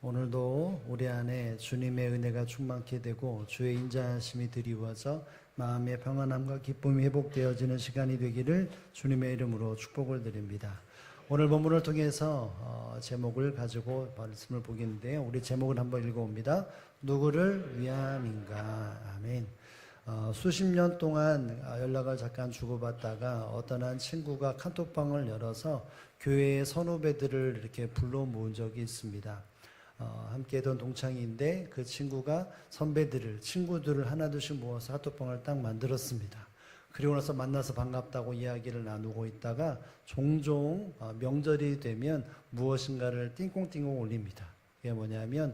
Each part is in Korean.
오늘도 우리 안에 주님의 은혜가 충만케 되고 주의 인자하심이 드리워져 마음의 평안함과 기쁨이 회복되어지는 시간이 되기를 주님의 이름으로 축복을 드립니다. 오늘 본문을 통해서 제목을 가지고 말씀을 보겠는데 우리 제목을 한번 읽어봅니다. 누구를 위함인가? 아멘. 수십 년 동안 연락을 잠깐 주고받다가 어떤 한 친구가 카톡방을 열어서 교회의 선후배들을 이렇게 불러 모은 적이 있습니다. 함께 했던 동창인데 그 친구가 친구들을 하나둘씩 모아서 카톡방을 딱 만들었습니다. 그리고 나서 만나서 반갑다고 이야기를 나누고 있다가 종종 명절이 되면 무엇인가를 띵꽁띵꽁 올립니다. 이게 뭐냐면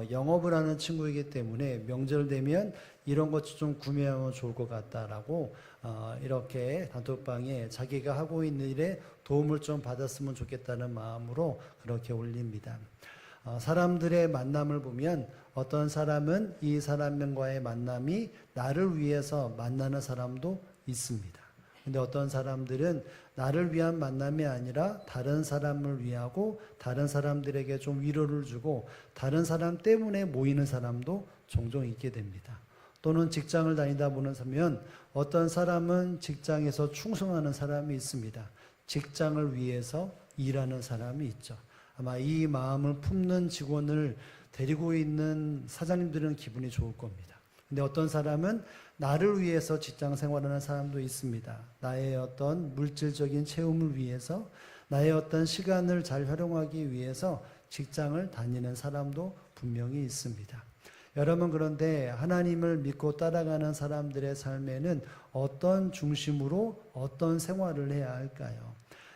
영업을 하는 친구이기 때문에 명절 되면 이런 것 좀 구매하면 좋을 것 같다라고 이렇게 단톡방에 자기가 하고 있는 일에 도움을 좀 받았으면 좋겠다는 마음으로 그렇게 올립니다. 사람들의 만남을 보면 어떤 사람은 이 사람과의 만남이 나를 위해서 만나는 사람도 있습니다. 근데 어떤 사람들은 나를 위한 만남이 아니라 다른 사람을 위하고 다른 사람들에게 좀 위로를 주고 다른 사람 때문에 모이는 사람도 종종 있게 됩니다. 또는 직장을 다니다 보면 어떤 사람은 직장에서 충성하는 사람이 있습니다. 직장을 위해서 일하는 사람이 있죠. 아마 이 마음을 품는 직원을 데리고 있는 사장님들은 기분이 좋을 겁니다. 근데 어떤 사람은 나를 위해서 직장 생활하는 사람도 있습니다. 나의 어떤 물질적인 체험을 위해서, 나의 어떤 시간을 잘 활용하기 위해서 직장을 다니는 사람도 분명히 있습니다. 여러분, 그런데 하나님을 믿고 따라가는 사람들의 삶에는 어떤 중심으로 어떤 생활을 해야 할까요?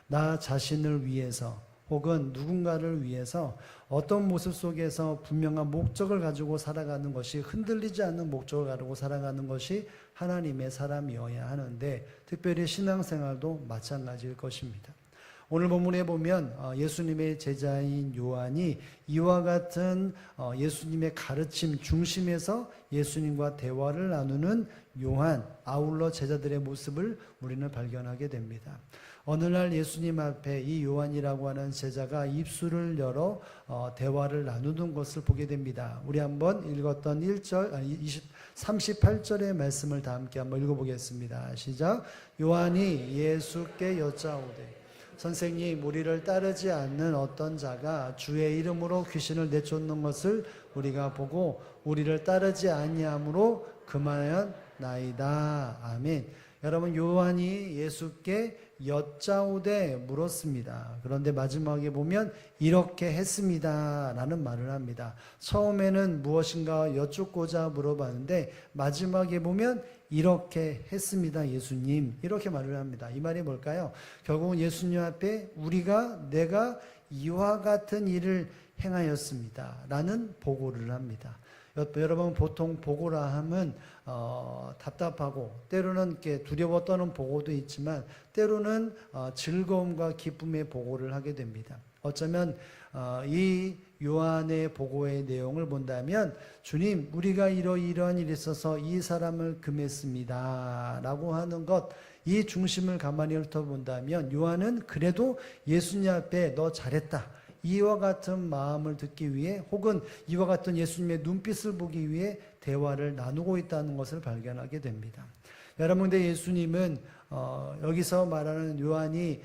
나 자신을 위해서 혹은 누군가를 위해서 어떤 모습 속에서 분명한 목적을 가지고 살아가는 것이, 흔들리지 않는 목적을 가지고 살아가는 것이 하나님의 사람이어야 하는데, 특별히 신앙생활도 마찬가지일 것입니다. 오늘 본문에 보면 예수님의 제자인 요한이 이와 같은 예수님의 가르침 중심에서 예수님과 대화를 나누는 요한, 아울러 제자들의 모습을 우리는 발견하게 됩니다. 어느 날 예수님 앞에 이 요한이라고 하는 제자가 입술을 열어 대화를 나누는 것을 보게 됩니다. 우리 한번 읽었던 38절의 말씀을 다 함께 한번 읽어보겠습니다. 시작. 요한이 예수께 여짜오되 선생님, 우리를 따르지 않는 어떤 자가 주의 이름으로 귀신을 내쫓는 것을 우리가 보고 우리를 따르지 아니함으로 그만하였나이다. 아멘. 여러분, 요한이 예수께 여짜오되 물었습니다. 그런데 마지막에 보면 이렇게 했습니다 라는 말을 합니다. 처음에는 무엇인가 여쭙고자 물어봤는데 마지막에 보면 이렇게 했습니다 예수님, 이렇게 말을 합니다. 이 말이 뭘까요? 결국은 예수님 앞에 내가 이와 같은 일을 행하였습니다 라는 보고를 합니다. 여러분, 보통 보고라 하면 답답하고 때로는 이렇게 두려워 떠는 보고도 있지만 때로는 즐거움과 기쁨의 보고를 하게 됩니다. 어쩌면 이 요한의 보고의 내용을 본다면 주님, 우리가 이러이러한 일이 있어서 이 사람을 금했습니다 라고 하는 것, 이 중심을 가만히 훑어본다면 요한은 그래도 예수님 앞에 너 잘했다, 이와 같은 마음을 듣기 위해 혹은 이와 같은 예수님의 눈빛을 보기 위해 대화를 나누고 있다는 것을 발견하게 됩니다. 여러분, 근데 예수님은 여기서 말하는 요한이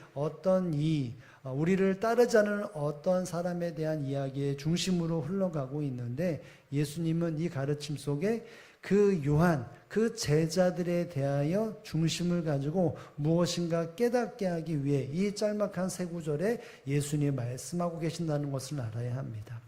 우리를 따르지 않는 어떤 사람에 대한 이야기의 중심으로 흘러가고 있는데, 예수님은 이 가르침 속에 그 요한, 그 제자들에 대하여 중심을 가지고 무엇인가 깨닫게 하기 위해 이 짤막한 세 구절에 예수님이 말씀하고 계신다는 것을 알아야 합니다.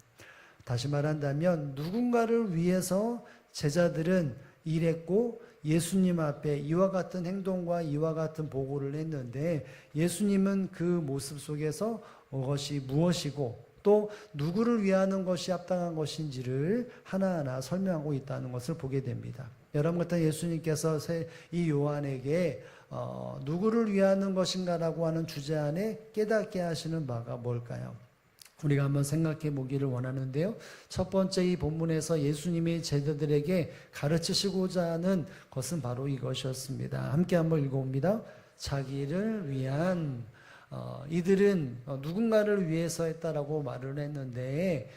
다시 말한다면 누군가를 위해서 제자들은 일했고 예수님 앞에 이와 같은 행동과 이와 같은 보고를 했는데, 예수님은 그 모습 속에서 그것이 무엇이고 또 누구를 위하는 것이 합당한 것인지를 하나하나 설명하고 있다는 것을 보게 됩니다. 여러분, 같은 예수님께서 이 요한에게 누구를 위하는 것인가라고 하는 주제 안에 깨닫게 하시는 바가 뭘까요? 우리가 한번 생각해 보기를 원하는데요. 첫 번째, 이 본문에서 예수님이 제자들에게 가르치시고자 하는 것은 바로 이것이었습니다. 함께 한번 읽어봅니다. 자기를 위한 이들은 누군가를 위해서 했다라고 말을 했는데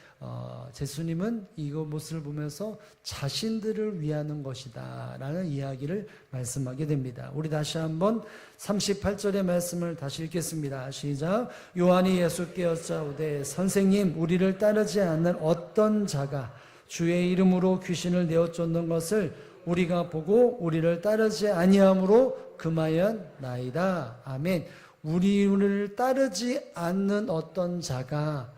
예수님은 이것을 보면서 자신들을 위하는 것이다 라는 이야기를 말씀하게 됩니다. 우리 다시 한번 38절의 말씀을 다시 읽겠습니다. 시작. 요한이 예수께 여짜오되 선생님, 우리를 따르지 않는 어떤 자가 주의 이름으로 귀신을 내어 쫓는 것을 우리가 보고 우리를 따르지 아니함으로 금하였나이다. 아멘. 우리를 따르지 않는 어떤 자가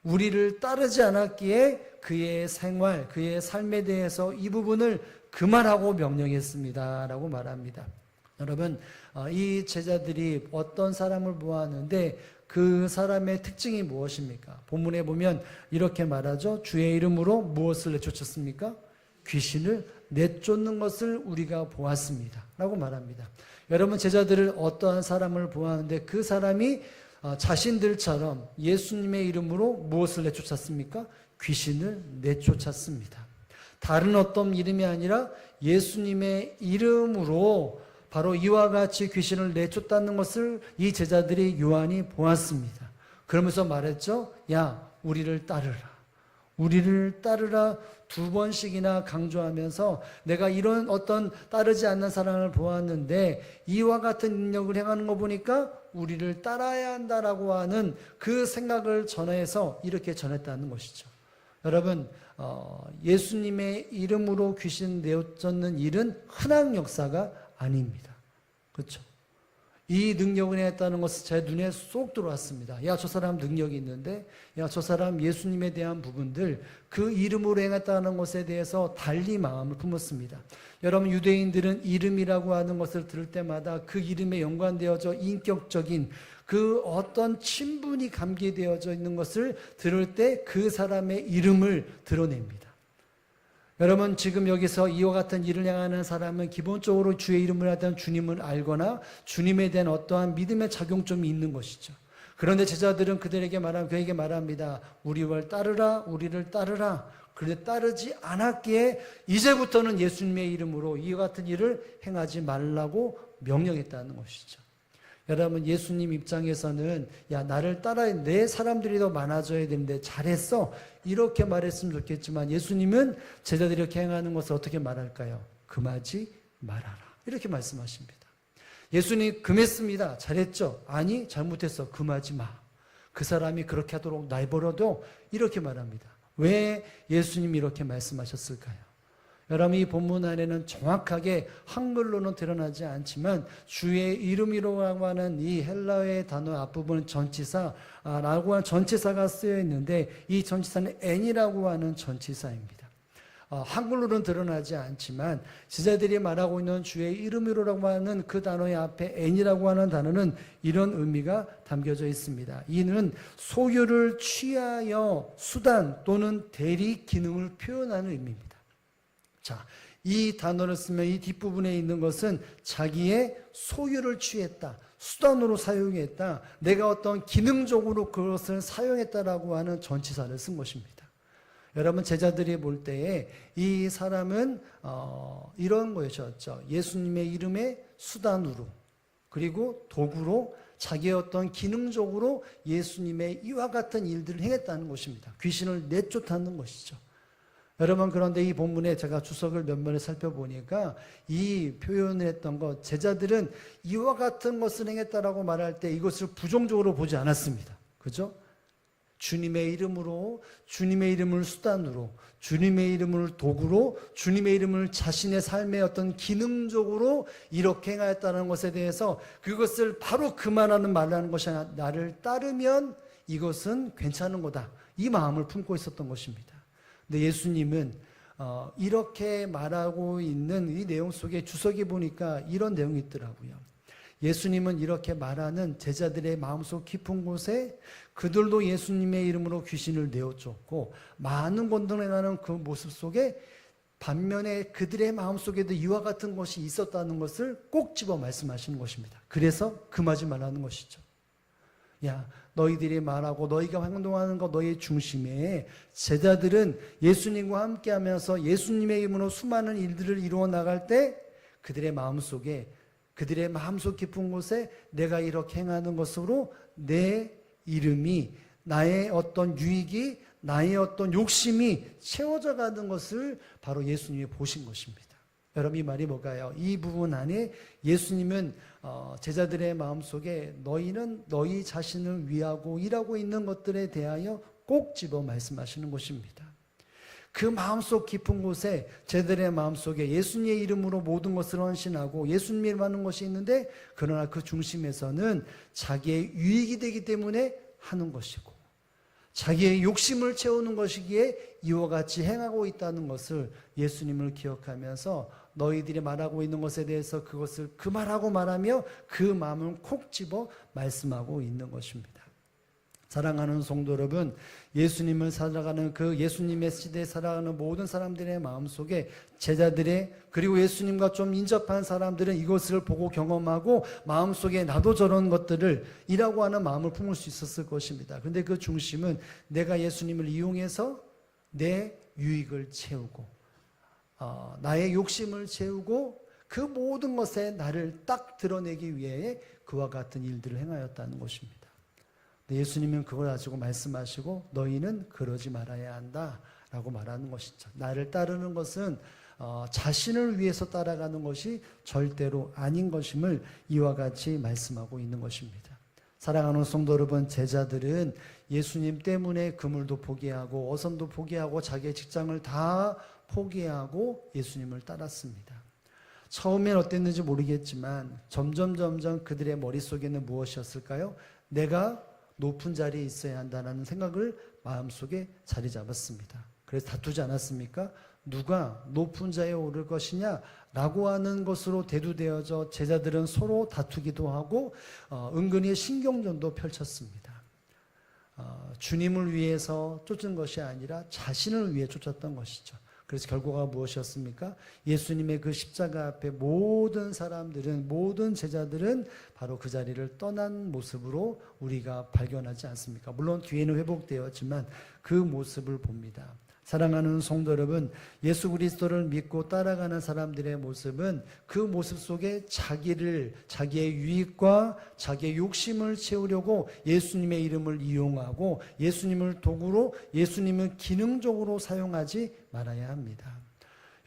우리를 따르지 않았기에 그의 생활, 그의 삶에 대해서 이 부분을 금하라고 명령했습니다 라고 말합니다. 여러분, 이 제자들이 어떤 사람을 보았는데 그 사람의 특징이 무엇입니까? 본문에 보면 이렇게 말하죠. 주의 이름으로 무엇을 내쫓았습니까? 귀신을 내쫓는 것을 우리가 보았습니다 라고 말합니다. 여러분, 제자들을 어떠한 사람을 보았는데 그 사람이 자신들처럼 예수님의 이름으로 무엇을 내쫓았습니까? 귀신을 내쫓았습니다. 다른 어떤 이름이 아니라 예수님의 이름으로 바로 이와 같이 귀신을 내쫓다는 것을 이 제자들이 요한이 보았습니다. 그러면서 말했죠. 야, 우리를 따르라. 우리를 따르라 두 번씩이나 강조하면서 내가 이런 어떤 따르지 않는 사람을 보았는데 이와 같은 능력을 행하는 거 보니까 우리를 따라야 한다라고 하는 그 생각을 전해서 이렇게 전했다는 것이죠. 여러분, 예수님의 이름으로 귀신 내쫓는 일은 흔한 역사가 아닙니다. 그렇죠? 이 능력을 행했다는 것은 제 눈에 쏙 들어왔습니다. 야, 저 사람 능력이 있는데, 야, 저 사람 예수님에 대한 부분들, 그 이름으로 행했다는 것에 대해서 달리 마음을 품었습니다. 여러분, 유대인들은 이름이라고 하는 것을 들을 때마다 그 이름에 연관되어져 인격적인 그 어떤 친분이 감기되어져 있는 것을 들을 때 그 사람의 이름을 드러냅니다. 여러분, 지금 여기서 이와 같은 일을 행하는 사람은 기본적으로 주의 이름을 하던 주님을 알거나 주님에 대한 어떠한 믿음의 작용점이 있는 것이죠. 그런데 제자들은 그에게 말합니다. 우리를 따르라, 우리를 따르라. 그런데 따르지 않았기에 이제부터는 예수님의 이름으로 이와 같은 일을 행하지 말라고 명령했다는 것이죠. 여러분, 예수님 입장에서는 야, 나를 따라 내 사람들이 더 많아져야 되는데 잘했어 이렇게 말했으면 좋겠지만 예수님은 제자들이 이렇게 행하는 것을 어떻게 말할까요? 금하지 말아라 이렇게 말씀하십니다. 예수님 금했습니다. 잘했죠? 아니, 잘못했어. 금하지 마. 그 사람이 그렇게 하도록 내버려둬 이렇게 말합니다. 왜 예수님이 이렇게 말씀하셨을까요? 여러분, 이 본문 안에는 정확하게 한글로는 드러나지 않지만 주의 이름이라고 하는 이 헬라어의 단어 앞부분은 전치사라고 하는 전치사가 쓰여 있는데 이 전치사는 n이라고 하는 전치사입니다. 한글로는 드러나지 않지만 제자들이 말하고 있는 주의 이름이라고 하는 그 단어의 앞에 n이라고 하는 단어는 이런 의미가 담겨져 있습니다. 이는 소유를 취하여 수단 또는 대리 기능을 표현하는 의미입니다. 자, 이 단어를 쓰면 이 뒷부분에 있는 것은 자기의 소유를 취했다, 수단으로 사용했다, 내가 어떤 기능적으로 그것을 사용했다라고 하는 전치사를 쓴 것입니다. 여러분, 제자들이 볼 때에 이 사람은 이런 것이었죠. 예수님의 이름의 수단으로 그리고 도구로 자기의 어떤 기능적으로 예수님의 이와 같은 일들을 행했다는 것입니다. 귀신을 내쫓았는 것이죠. 여러분, 그런데 이 본문에 제가 주석을 몇 번을 살펴보니까 이 표현을 했던 것, 제자들은 이와 같은 것을 행했다라고 말할 때 이것을 부정적으로 보지 않았습니다. 그죠? 주님의 이름으로, 주님의 이름을 수단으로, 주님의 이름을 도구로, 주님의 이름을 자신의 삶의 어떤 기능적으로 이렇게 행하였다는 것에 대해서 그것을 바로 그만하는 말하는 것이 아니라 나를 따르면 이것은 괜찮은 거다. 이 마음을 품고 있었던 것입니다. 근데 예수님은 이렇게 말하고 있는 이 내용 속에 주석에 보니까 이런 내용이 있더라고요. 예수님은 이렇게 말하는 제자들의 마음속 깊은 곳에 그들도 예수님의 이름으로 귀신을 내어쫓고 많은 권동을 행하는 그 모습 속에 반면에 그들의 마음속에도 이와 같은 것이 있었다는 것을 꼭 집어 말씀하시는 것입니다. 그래서 금하지 말라는 것이죠. 야, 너희들이 말하고 너희가 행동하는 것 너희의 중심에 제자들은 예수님과 함께하면서 예수님의 이름으로 수많은 일들을 이루어 나갈 때 그들의 마음속에 그들의 마음속 깊은 곳에 내가 이렇게 행하는 것으로 내 이름이, 나의 어떤 유익이, 나의 어떤 욕심이 채워져 가는 것을 바로 예수님이 보신 것입니다. 여러분, 이 말이 뭘까요? 이 부분 안에 예수님은 제자들의 마음속에 너희는 너희 자신을 위하고 일하고 있는 것들에 대하여 꼭 집어 말씀하시는 것입니다. 그 마음속 깊은 곳에, 제자들의 마음속에 예수님의 이름으로 모든 것을 헌신하고 예수님의 이름 하는 것이 있는데, 그러나 그 중심에서는 자기의 유익이 되기 때문에 하는 것이고, 자기의 욕심을 채우는 것이기에 이와 같이 행하고 있다는 것을 예수님을 기억하면서 너희들이 말하고 있는 것에 대해서 그것을 그만하고 말하며 그 마음을 콕 집어 말씀하고 있는 것입니다. 사랑하는 성도 여러분, 예수님을 살아가는 그 예수님의 시대에 살아가는 모든 사람들의 마음속에, 제자들의, 그리고 예수님과 좀 인접한 사람들은 이것을 보고 경험하고 마음속에 나도 저런 것들을 이라고 하는 마음을 품을 수 있었을 것입니다. 그런데 그 중심은 내가 예수님을 이용해서 내 유익을 채우고 나의 욕심을 채우고 그 모든 것에 나를 딱 드러내기 위해 그와 같은 일들을 행하였다는 것입니다. 예수님은 그걸 가지고 말씀하시고 너희는 그러지 말아야 한다 라고 말하는 것이죠. 나를 따르는 것은 자신을 위해서 따라가는 것이 절대로 아닌 것임을 이와 같이 말씀하고 있는 것입니다. 사랑하는 성도 여러분, 제자들은 예수님 때문에 그물도 포기하고 어선도 포기하고 자기의 직장을 다 포기하고 예수님을 따랐습니다. 처음엔 어땠는지 모르겠지만 점점 그들의 머릿속에는 무엇이었을까요? 내가 높은 자리에 있어야 한다는 생각을 마음속에 자리 잡았습니다. 그래서 다투지 않았습니까? 누가 높은 자리에 오를 것이냐 라고 하는 것으로 대두되어져 제자들은 서로 다투기도 하고 은근히 신경전도 펼쳤습니다. 주님을 위해서 쫓은 것이 아니라 자신을 위해 쫓았던 것이죠. 그래서 결과가 무엇이었습니까? 예수님의 그 십자가 앞에 모든 사람들은, 모든 제자들은 바로 그 자리를 떠난 모습으로 우리가 발견하지 않습니까? 물론 뒤에는 회복되었지만 그 모습을 봅니다. 사랑하는 성도 여러분, 예수 그리스도를 믿고 따라가는 사람들의 모습은 그 모습 속에 자기의 유익과 자기의 욕심을 채우려고 예수님의 이름을 이용하고 예수님을 도구로, 예수님을 기능적으로 사용하지 말아야 합니다.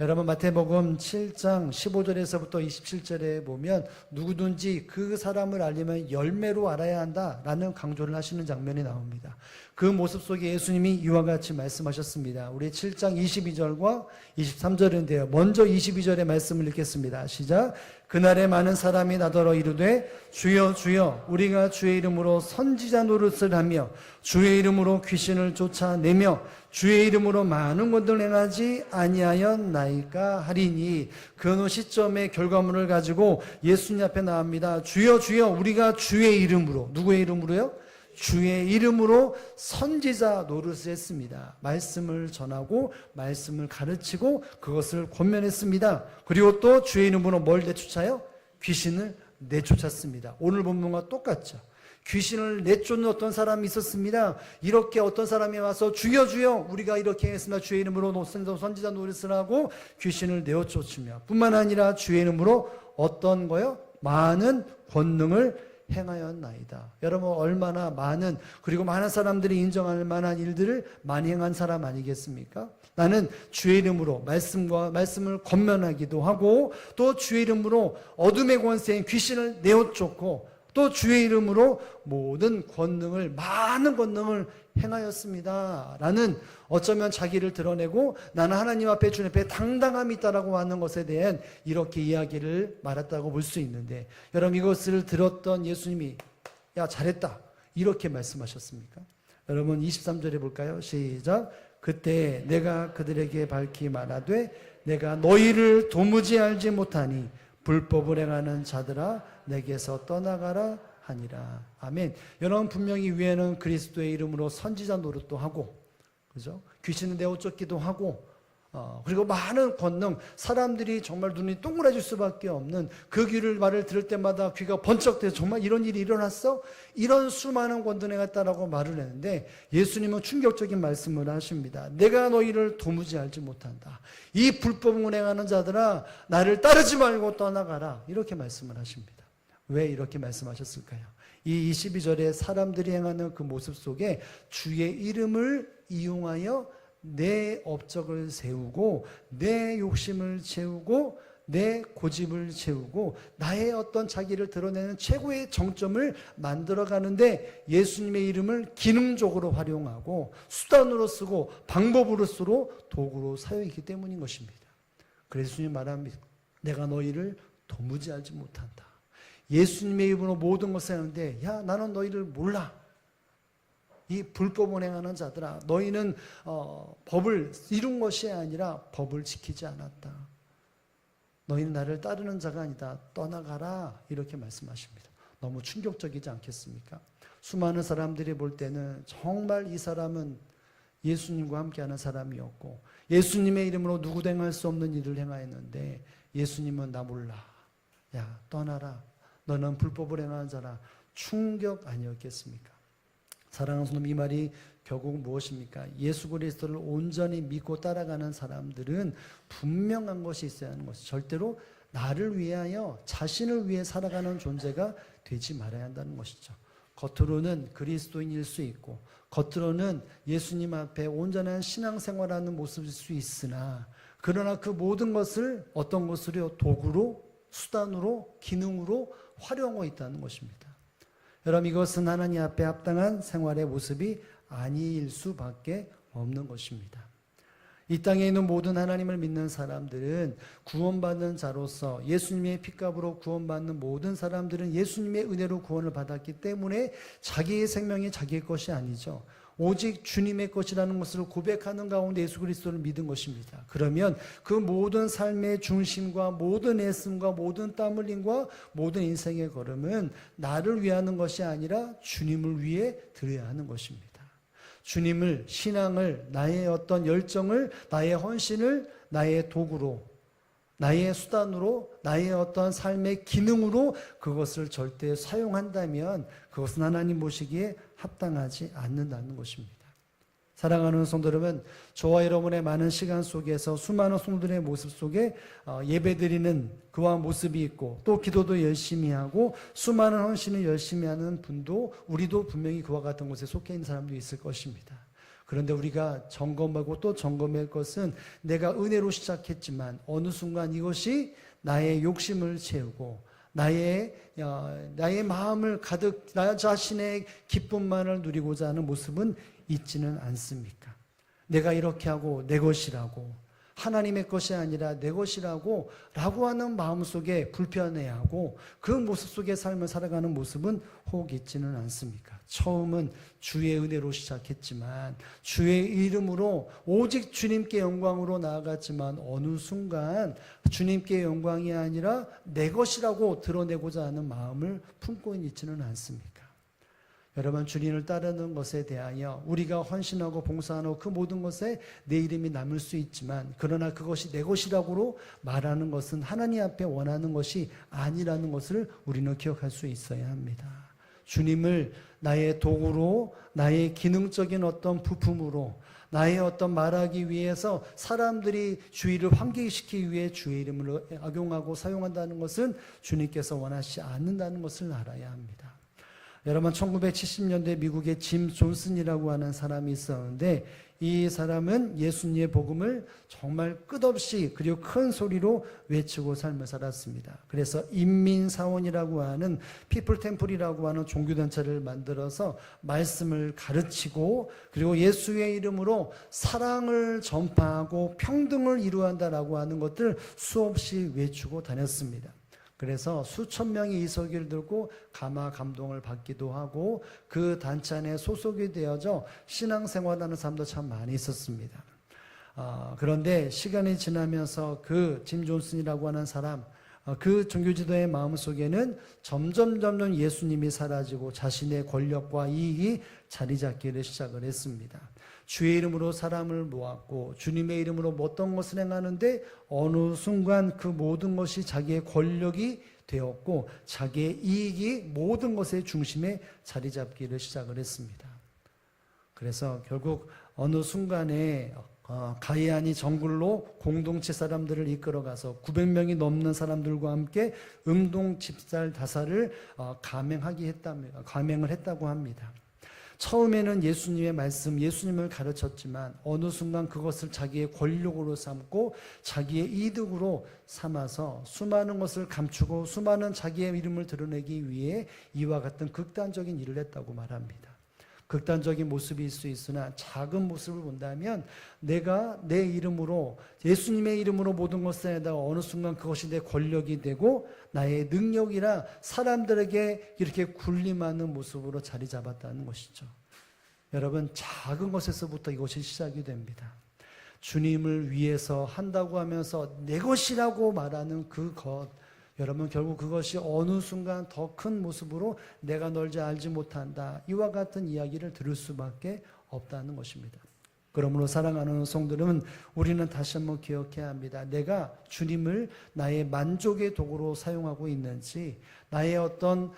여러분, 마태복음 7장 15절에서부터 27절에 보면 누구든지 그 사람을 알려면 열매로 알아야 한다라는 강조를 하시는 장면이 나옵니다. 그 모습 속에 예수님이 이와 같이 말씀하셨습니다. 우리 7장 22절과 23절인데요. 먼저 22절의 말씀을 읽겠습니다. 시작. 그날에 많은 사람이 나더러 이르되 주여 주여 우리가 주의 이름으로 선지자 노릇을 하며 주의 이름으로 귀신을 쫓아내며 주의 이름으로 많은 것들을 행하지 아니하였나이까 하리니, 그 시점의 결과물을 가지고 예수님 앞에 나옵니다. 주여 주여 우리가 주의 이름으로, 누구의 이름으로요? 주의 이름으로 선지자 노릇을 했습니다. 말씀을 전하고 말씀을 가르치고 그것을 권면했습니다. 그리고 또 주의 이름으로 뭘 내쫓아요? 귀신을 내쫓았습니다. 오늘 본문과 똑같죠. 귀신을 내쫓는 어떤 사람이 있었습니다. 이렇게 어떤 사람이 와서 주여 주여 우리가 이렇게 했습니다. 주의 이름으로 선지자 노릇을 하고 귀신을 내쫓으며, 뿐만 아니라 주의 이름으로 어떤 거요? 많은 권능을 행하였나이다. 여러분, 얼마나 많은, 그리고 많은 사람들이 인정할 만한 일들을 많이 행한 사람 아니겠습니까? 나는 주의 이름으로 말씀을 권면하기도 하고, 또 주의 이름으로 어둠의 권세인 귀신을 내어쫓고, 또 주의 이름으로 모든 권능을, 많은 권능을 행하였습니다 라는, 어쩌면 자기를 드러내고 나는 하나님 앞에, 주님 앞에 당당함이 있다라고 하는 것에 대한 이렇게 이야기를 말했다고 볼 수 있는데, 여러분, 이것을 들었던 예수님이 야 잘했다 이렇게 말씀하셨습니까? 여러분, 23절에 볼까요? 시작. 그때 내가 그들에게 밝히 말하되 내가 너희를 도무지 알지 못하니 불법을 행하는 자들아 내게서 떠나가라 하니라. 아멘. 여러분, 분명히 위에는 그리스도의 이름으로 선지자 노릇도 하고, 그죠? 귀신을 내어쫓기도 하고, 그리고 많은 권능, 사람들이 정말 눈이 동그라질 수밖에 없는 그 말을 들을 때마다 귀가 번쩍대서 정말 이런 일이 일어났어? 이런 수많은 권능을 했다라고 말을 했는데 예수님은 충격적인 말씀을 하십니다. 내가 너희를 도무지 알지 못한다. 이 불법을 행하는 자들아 나를 따르지 말고 떠나가라. 이렇게 말씀을 하십니다. 왜 이렇게 말씀하셨을까요? 이 22절에 사람들이 행하는 그 모습 속에 주의 이름을 이용하여 내 업적을 세우고 내 욕심을 채우고 내 고집을 채우고 나의 어떤 자기를 드러내는 최고의 정점을 만들어가는데 예수님의 이름을 기능적으로 활용하고 수단으로 쓰고 방법으로 쓰고 도구로 사용했기 때문인 것입니다. 그래서 예수님 말합니다. 내가 너희를 도무지 알지 못한다. 예수님의 이름으로 모든 것을 하는데 야 나는 너희를 몰라. 이 불법을 행하는 자들아 너희는 법을 이룬 것이 아니라 법을 지키지 않았다. 너희는 나를 따르는 자가 아니다. 떠나가라. 이렇게 말씀하십니다. 너무 충격적이지 않겠습니까? 수많은 사람들이 볼 때는 정말 이 사람은 예수님과 함께하는 사람이었고 예수님의 이름으로 누구도 행할 수 없는 일을 행하였는데 예수님은 나 몰라. 야 떠나라. 너는 불법을 행하는 자라. 충격 아니었겠습니까? 사랑하는 성도, 이 말이 결국 무엇입니까? 예수 그리스도를 온전히 믿고 따라가는 사람들은 분명한 것이 있어야 하는 것이 절대로 나를 위하여 자신을 위해 살아가는 존재가 되지 말아야 한다는 것이죠. 겉으로는 그리스도인일 수 있고 겉으로는 예수님 앞에 온전한 신앙생활하는 모습일 수 있으나 그러나 그 모든 것을 어떤 것으로 도구로 수단으로 기능으로 활용하고 있다는 것입니다. 여러분 이것은 하나님 앞에 합당한 생활의 모습이 아닐 수밖에 없는 것입니다. 이 땅에 있는 모든 하나님을 믿는 사람들은 구원받는 자로서 예수님의 핏값으로 구원받는 모든 사람들은 예수님의 은혜로 구원을 받았기 때문에 자기의 생명이 자기의 것이 아니죠. 오직 주님의 것이라는 것을 고백하는 가운데 예수 그리스도를 믿은 것입니다. 그러면 그 모든 삶의 중심과 모든 애씀과 모든 땀 흘림과 모든 인생의 걸음은 나를 위하는 것이 아니라 주님을 위해 드려야 하는 것입니다. 주님을, 신앙을, 나의 어떤 열정을, 나의 헌신을 나의 도구로, 나의 수단으로, 나의 어떤 삶의 기능으로 그것을 절대 사용한다면 그것은 하나님 보시기에 합당하지 않는다는 것입니다. 사랑하는 성도 여러분, 저와 여러분의 많은 시간 속에서 수많은 성도들의 모습 속에 예배드리는 그와 모습이 있고 또 기도도 열심히 하고 수많은 헌신을 열심히 하는 분도 우리도 분명히 그와 같은 곳에 속해 있는 사람도 있을 것입니다. 그런데 우리가 점검하고 또 점검할 것은 내가 은혜로 시작했지만 어느 순간 이것이 나의 욕심을 채우고 나의 마음을 가득 나 자신의 기쁨만을 누리고자 하는 모습은 있지는 않습니까? 내가 이렇게 하고 내 것이라고 하나님의 것이 아니라 내 것이라고 라고 하는 마음속에 불편해하고 그 모습 속에 삶을 살아가는 모습은 혹 있지는 않습니까? 처음은 주의 은혜로 시작했지만 주의 이름으로 오직 주님께 영광으로 나아갔지만 어느 순간 주님께 영광이 아니라 내 것이라고 드러내고자 하는 마음을 품고 있지는 않습니까? 여러분 주님을 따르는 것에 대하여 우리가 헌신하고 봉사하는 그 모든 것에 내 이름이 남을 수 있지만 그러나 그것이 내 것이라고 말하는 것은 하나님 앞에 원하는 것이 아니라는 것을 우리는 기억할 수 있어야 합니다. 주님을 나의 도구로 나의 기능적인 어떤 부품으로 나의 어떤 말하기 위해서 사람들이 주의를 환기시키기 위해 주의 이름을 악용하고 사용한다는 것은 주님께서 원하시지 않는다는 것을 알아야 합니다. 여러분 1970년대 미국의 짐 존슨이라고 하는 사람이 있었는데 이 사람은 예수님의 복음을 정말 끝없이 그리고 큰 소리로 외치고 삶을 살았습니다. 그래서 인민사원이라고 하는 피플템플이라고 하는 종교단체를 만들어서 말씀을 가르치고 그리고 예수의 이름으로 사랑을 전파하고 평등을 이루한다라고 하는 것들 수없이 외치고 다녔습니다. 그래서 수천 명이 이 설교를 듣고 감화 감동을 받기도 하고 그 단체 안에 소속이 되어져 신앙생활하는 사람도 참 많이 있었습니다. 그런데 시간이 지나면서 그 짐 존슨이라고 하는 사람 그 종교 지도의 마음속에는 점점 예수님이 사라지고 자신의 권력과 이익이 자리 잡기를 시작을 했습니다. 주의 이름으로 사람을 모았고 주님의 이름으로 어떤 것을 행하는데 어느 순간 그 모든 것이 자기의 권력이 되었고 자기의 이익이 모든 것의 중심에 자리 잡기를 시작을 했습니다. 그래서 결국 어느 순간에 가이안이 정글로 공동체 사람들을 이끌어가서 900명이 넘는 사람들과 함께 음동 집살 다사를 감행을 했다고 합니다. 처음에는 예수님의 말씀, 예수님을 가르쳤지만 어느 순간 그것을 자기의 권력으로 삼고 자기의 이득으로 삼아서 수많은 것을 감추고 수많은 자기의 이름을 드러내기 위해 이와 같은 극단적인 일을 했다고 말합니다. 극단적인 모습일 수 있으나 작은 모습을 본다면 내가 내 이름으로 예수님의 이름으로 모든 것을 해다가 어느 순간 그것이 내 권력이 되고 나의 능력이라 사람들에게 이렇게 군림하는 모습으로 자리 잡았다는 것이죠. 여러분, 작은 것에서부터 이것이 시작이 됩니다. 주님을 위해서 한다고 하면서 내 것이라고 말하는 그것, 여러분 결국 그것이 어느 순간 더 큰 모습으로 내가 널 잘 알지 못한다, 이와 같은 이야기를 들을 수밖에 없다는 것입니다. 그러므로 사랑하는 성도들은 우리는 다시 한번 기억해야 합니다. 내가 주님을 나의 만족의 도구로 사용하고 있는지, 나의 어떤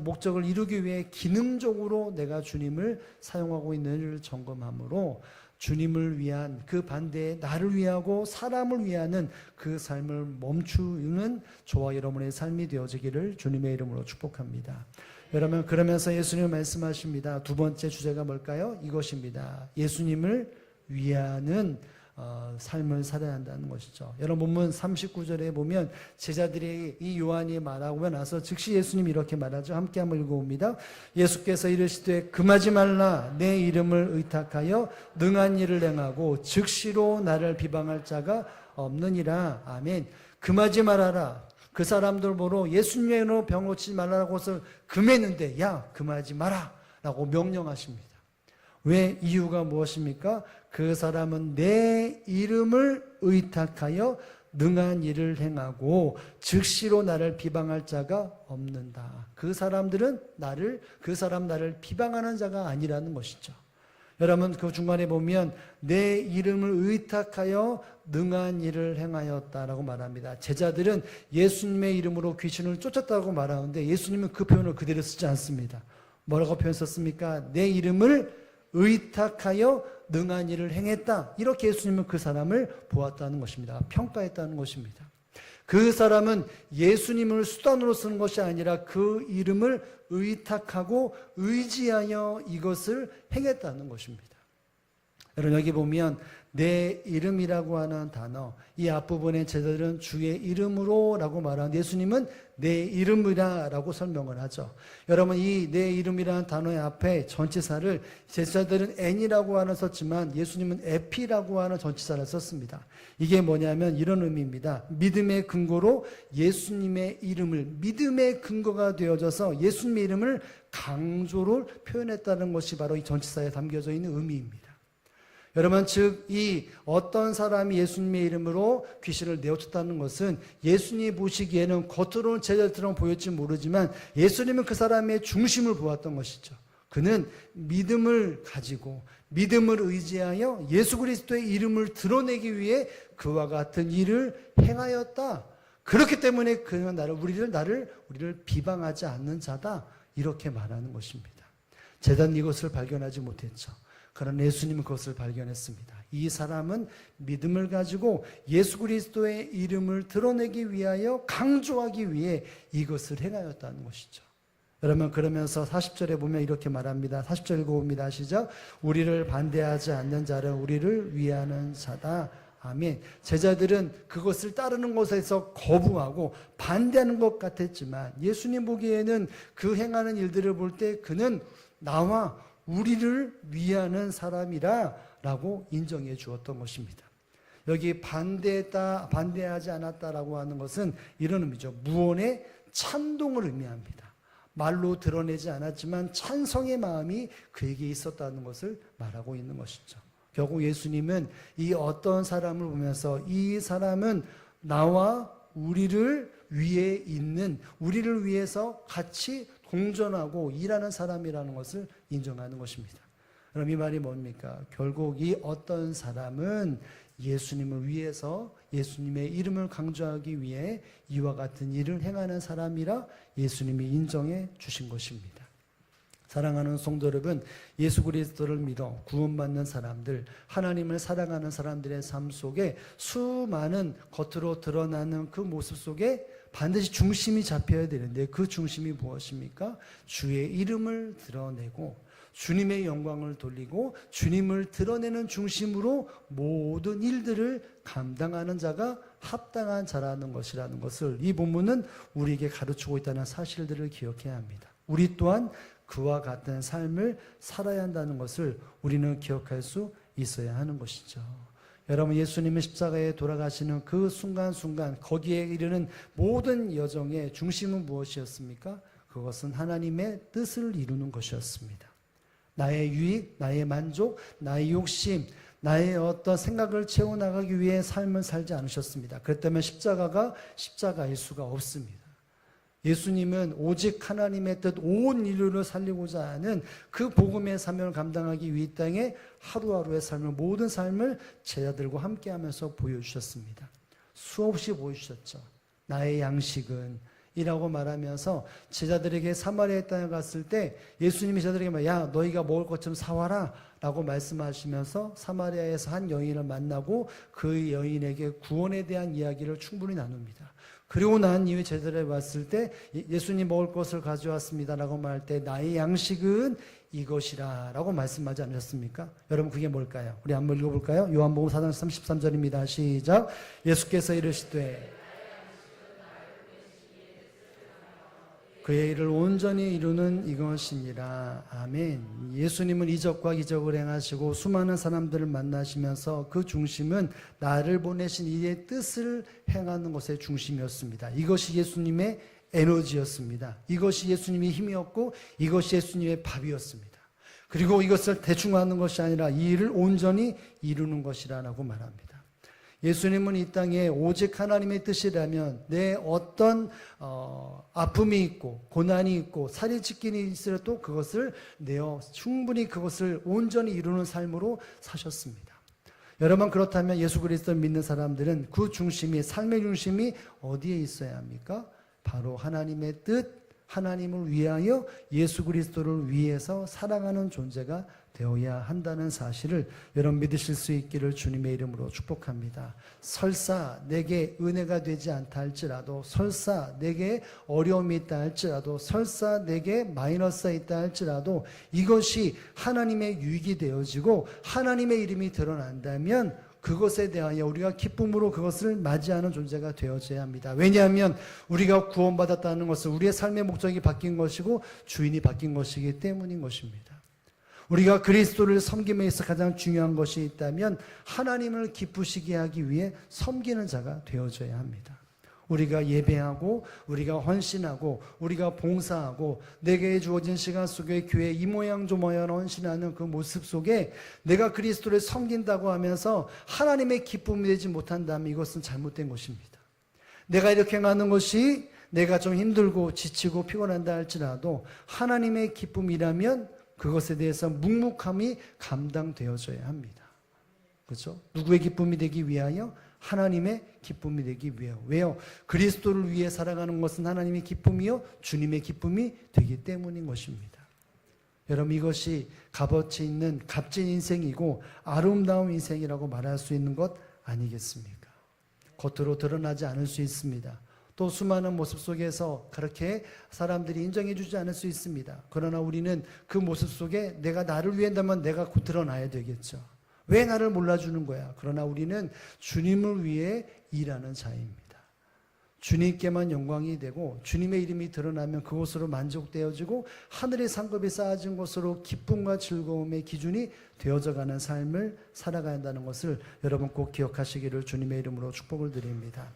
목적을 이루기 위해 기능적으로 내가 주님을 사용하고 있는지를 점검함으로 주님을 위한 그 반대에 나를 위하고 사람을 위하는 그 삶을 멈추는 저와 여러분의 삶이 되어지기를 주님의 이름으로 축복합니다. 여러분, 그러면서 예수님 말씀하십니다. 두 번째 주제가 뭘까요? 이것입니다. 예수님을 위하는 삶을 살아야 한다는 것이죠. 여러분, 본문 39절에 보면 제자들이 이 요한이 말하고 나서 즉시 예수님이 이렇게 말하죠. 함께 한번 읽어봅니다. 예수께서 이르시되 금하지 말라. 내 이름을 의탁하여 능한 일을 행하고 즉시로 나를 비방할 자가 없느니라. 아멘. 금하지 말아라. 그 사람들 보러 예수님의 이름으로 병 고치지 말라고 해서 금했는데 야, 금하지 마라 라고 명령하십니다. 왜? 이유가 무엇입니까? 그 사람은 내 이름을 의탁하여 능한 일을 행하고 즉시로 나를 비방할 자가 없는다. 그 사람 나를 비방하는 자가 아니라는 것이죠. 여러분, 그 중간에 보면 내 이름을 의탁하여 능한 일을 행하였다라고 말합니다. 제자들은 예수님의 이름으로 귀신을 쫓았다고 말하는데 예수님은 그 표현을 그대로 쓰지 않습니다. 뭐라고 표현했습니까? 내 이름을 의탁하여 능한 일을 행했다. 이렇게 예수님은 그 사람을 보았다는 것입니다. 평가했다는 것입니다. 그 사람은 예수님을 수단으로 쓰는 것이 아니라 그 이름을 의탁하고 의지하여 이것을 행했다는 것입니다. 여러분, 여기 보면 내 이름이라고 하는 단어, 이 앞부분에 제자들은 주의 이름으로 라고 말하는데 예수님은 내 이름이라 라고 설명을 하죠. 여러분, 이 내 이름이라는 단어의 앞에 전치사를 제자들은 N이라고 하는 썼지만 예수님은 에피라고 하는 전치사를 썼습니다. 이게 뭐냐면 이런 의미입니다. 믿음의 근거로 예수님의 이름을, 믿음의 근거가 되어져서 예수님의 이름을 강조를 표현했다는 것이 바로 이 전치사에 담겨져 있는 의미입니다. 여러분, 즉 이 어떤 사람이 예수님의 이름으로 귀신을 내어쳤다는 것은 예수님이 보시기에는 겉으로는 제자들처럼 보였지 모르지만 예수님은 그 사람의 중심을 보았던 것이죠. 그는 믿음을 가지고 믿음을 의지하여 예수 그리스도의 이름을 드러내기 위해 그와 같은 일을 행하였다. 그렇기 때문에 그는 우리를 비방하지 않는 자다, 이렇게 말하는 것입니다. 제자는 이것을 발견하지 못했죠. 그러나 예수님은 그것을 발견했습니다. 이 사람은 믿음을 가지고 예수 그리스도의 이름을 드러내기 위하여, 강조하기 위해 이것을 행하였다는 것이죠. 여러분, 그러면서 40절에 보면 이렇게 말합니다. 40절 읽어봅니다. 시작. 우리를 반대하지 않는 자는 우리를 위하는 자다. 아멘. 제자들은 그것을 따르는 것에서 거부하고 반대하는 것 같았지만 예수님 보기에는 그 행하는 일들을 볼 때 그는 나와 우리를 위하는 사람이라 라고 인정해 주었던 것입니다. 여기 반대하지 않았다라고 하는 것은 이런 의미죠. 무언의 찬동을 의미합니다. 말로 드러내지 않았지만 찬성의 마음이 그에게 있었다는 것을 말하고 있는 것이죠. 결국 예수님은 이 어떤 사람을 보면서 이 사람은 나와 우리를 위에 있는, 우리를 위해서 같이 공존하고 일하는 사람이라는 것을 인정하는 것입니다. 그럼 이 말이 뭡니까? 결국 이 어떤 사람은 예수님을 위해서 예수님의 이름을 강조하기 위해 이와 같은 일을 행하는 사람이라 예수님이 인정해 주신 것입니다. 사랑하는 성도 여러분, 예수 그리스도를 믿어 구원받는 사람들, 하나님을 사랑하는 사람들의 삶 속에 수많은 겉으로 드러나는 그 모습 속에 반드시 중심이 잡혀야 되는데, 그 중심이 무엇입니까? 주의 이름을 드러내고 주님의 영광을 돌리고 주님을 드러내는 중심으로 모든 일들을 감당하는 자가 합당한 자라는 것이라는 것을 이 본문은 우리에게 가르치고 있다는 사실들을 기억해야 합니다. 우리 또한 그와 같은 삶을 살아야 한다는 것을 우리는 기억할 수 있어야 하는 것이죠. 여러분, 예수님이 십자가에 돌아가시는 그 순간순간 거기에 이르는 모든 여정의 중심은 무엇이었습니까? 그것은 하나님의 뜻을 이루는 것이었습니다. 나의 유익, 나의 만족, 나의 욕심, 나의 어떤 생각을 채워나가기 위해 삶을 살지 않으셨습니다. 그렇다면 십자가가 십자가일 수가 없습니다. 예수님은 오직 하나님의 뜻, 온 인류를 살리고자 하는 그 복음의 사명을 감당하기 위해 이 땅에 하루하루의 삶을, 모든 삶을 제자들과 함께하면서 보여주셨습니다. 수없이 보여주셨죠. 나의 양식은 이라고 말하면서 제자들에게 사마리아 땅에 갔을 때 예수님이 제자들에게 야, 너희가 먹을 것 좀 사와라 라고 말씀하시면서 사마리아에서 한 여인을 만나고 그 여인에게 구원에 대한 이야기를 충분히 나눕니다. 그리고 난 이후에 제자들에 왔을 때 예수님 먹을 것을 가져왔습니다 라고 말할 때 나의 양식은 이것이라 라고 말씀하지 않으셨습니까? 여러분, 그게 뭘까요? 우리 한번 읽어볼까요? 요한복음 4장 33절입니다. 시작. 예수께서 이르시되 그의 일을 온전히 이루는 이것이니라. 아멘. 예수님은 이적과 기적을 행하시고 수많은 사람들을 만나시면서 그 중심은 나를 보내신 이의 뜻을 행하는 것의 중심이었습니다. 이것이 예수님의 에너지였습니다. 이것이 예수님의 힘이었고 이것이 예수님의 밥이었습니다. 그리고 이것을 대충 하는 것이 아니라 이 일을 온전히 이루는 것이라고 말합니다. 예수님은 이 땅에 오직 하나님의 뜻이라면 내 어떤 아픔이 있고 고난이 있고 살이 찢김이 있어도 그것을 내어 충분히 그것을 온전히 이루는 삶으로 사셨습니다. 여러분, 그렇다면 예수 그리스도를 믿는 사람들은 그 중심이, 삶의 중심이 어디에 있어야 합니까? 바로 하나님의 뜻, 하나님을 위하여 예수 그리스도를 위해서 살아가는 존재가 되어야 한다는 사실을 여러분 믿으실 수 있기를 주님의 이름으로 축복합니다. 설사 내게 은혜가 되지 않다 할지라도, 설사 내게 어려움이 있다 할지라도, 설사 내게 마이너스가 있다 할지라도 이것이 하나님의 유익이 되어지고 하나님의 이름이 드러난다면 그것에 대하여 우리가 기쁨으로 그것을 맞이하는 존재가 되어져야 합니다. 왜냐하면 우리가 구원받았다는 것은 우리의 삶의 목적이 바뀐 것이고 주인이 바뀐 것이기 때문인 것입니다. 우리가 그리스도를 섬김에 있어 가장 중요한 것이 있다면 하나님을 기쁘시게 하기 위해 섬기는 자가 되어져야 합니다. 우리가 예배하고 우리가 헌신하고 우리가 봉사하고 내게 주어진 시간 속에 교회 이 모양 저 모양 헌신하는 그 모습 속에 내가 그리스도를 섬긴다고 하면서 하나님의 기쁨이 되지 못한다면 이것은 잘못된 것입니다. 내가 이렇게 하는 것이 내가 좀 힘들고 지치고 피곤한다 할지라도 하나님의 기쁨이라면 그것에 대해서 묵묵함이 감당되어져야 합니다. 그렇죠? 누구의 기쁨이 되기 위하여? 하나님의 기쁨이 되기 위하여. 왜요? 그리스도를 위해 살아가는 것은 하나님의 기쁨이요 주님의 기쁨이 되기 때문인 것입니다. 여러분, 이것이 값어치 있는 값진 인생이고 아름다운 인생이라고 말할 수 있는 것 아니겠습니까? 겉으로 드러나지 않을 수 있습니다. 또 수많은 모습 속에서 그렇게 사람들이 인정해 주지 않을 수 있습니다. 그러나 우리는 그 모습 속에 내가 나를 위한다면 내가 곧 드러나야 되겠죠. 왜 나를 몰라주는 거야? 그러나 우리는 주님을 위해 일하는 자입니다. 주님께만 영광이 되고 주님의 이름이 드러나면 그곳으로 만족되어지고 하늘의 상급이 쌓아진 곳으로 기쁨과 즐거움의 기준이 되어져가는 삶을 살아가야 한다는 것을 여러분 꼭 기억하시기를 주님의 이름으로 축복을 드립니다.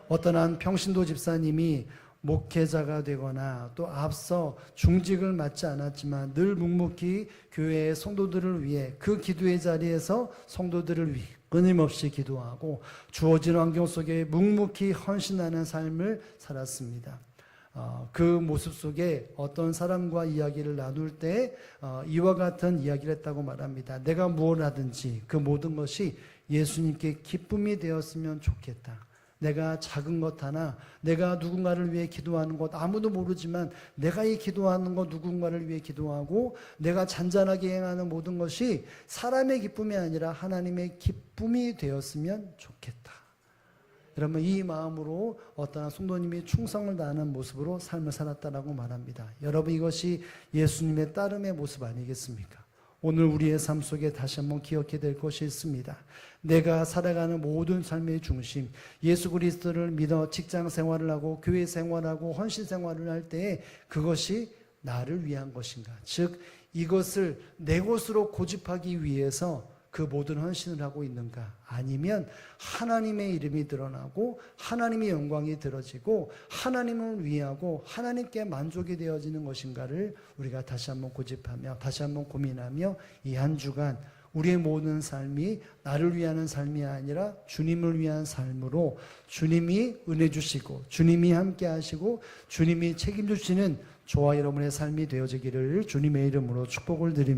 어떤 한 평신도 집사님이 목회자가 되거나 또 앞서 중직을 맡지 않았지만 늘 묵묵히 교회의 성도들을 위해 그 기도의 자리에서 성도들을 위해 끊임없이 기도하고 주어진 환경 속에 묵묵히 헌신하는 삶을 살았습니다. 그 모습 속에 어떤 사람과 이야기를 나눌 때 이와 같은 이야기를 했다고 말합니다. 내가 무엇을 하든지 그 모든 것이 예수님께 기쁨이 되었으면 좋겠다. 내가 작은 것 하나, 내가 누군가를 위해 기도하는 것 아무도 모르지만 내가 이 기도하는 것 누군가를 위해 기도하고 내가 잔잔하게 행하는 모든 것이 사람의 기쁨이 아니라 하나님의 기쁨이 되었으면 좋겠다. 여러분 이 마음으로 어떠한 성도님이 충성을 다하는 모습으로 삶을 살았다라고 말합니다. 여러분 이것이 예수님의 따름의 모습 아니겠습니까? 오늘 우리의 삶 속에 다시 한번 기억해야 될 것이 있습니다. 내가 살아가는 모든 삶의 중심, 예수 그리스도를 믿어 직장 생활을 하고 교회 생활하고 헌신 생활을 할 때 그것이 나를 위한 것인가? 즉 이것을 내 것으로 고집하기 위해서 그 모든 헌신을 하고 있는가? 아니면 하나님의 이름이 드러나고 하나님의 영광이 들어지고 하나님을 위하고 하나님께 만족이 되어지는 것인가를 우리가 다시 한번 고집하며 다시 한번 고민하며 이 한 주간 우리의 모든 삶이 나를 위하는 삶이 아니라 주님을 위한 삶으로 주님이 은혜 주시고 주님이 함께 하시고 주님이 책임지시는 저와 여러분의 삶이 되어지기를 주님의 이름으로 축복을 드립니다.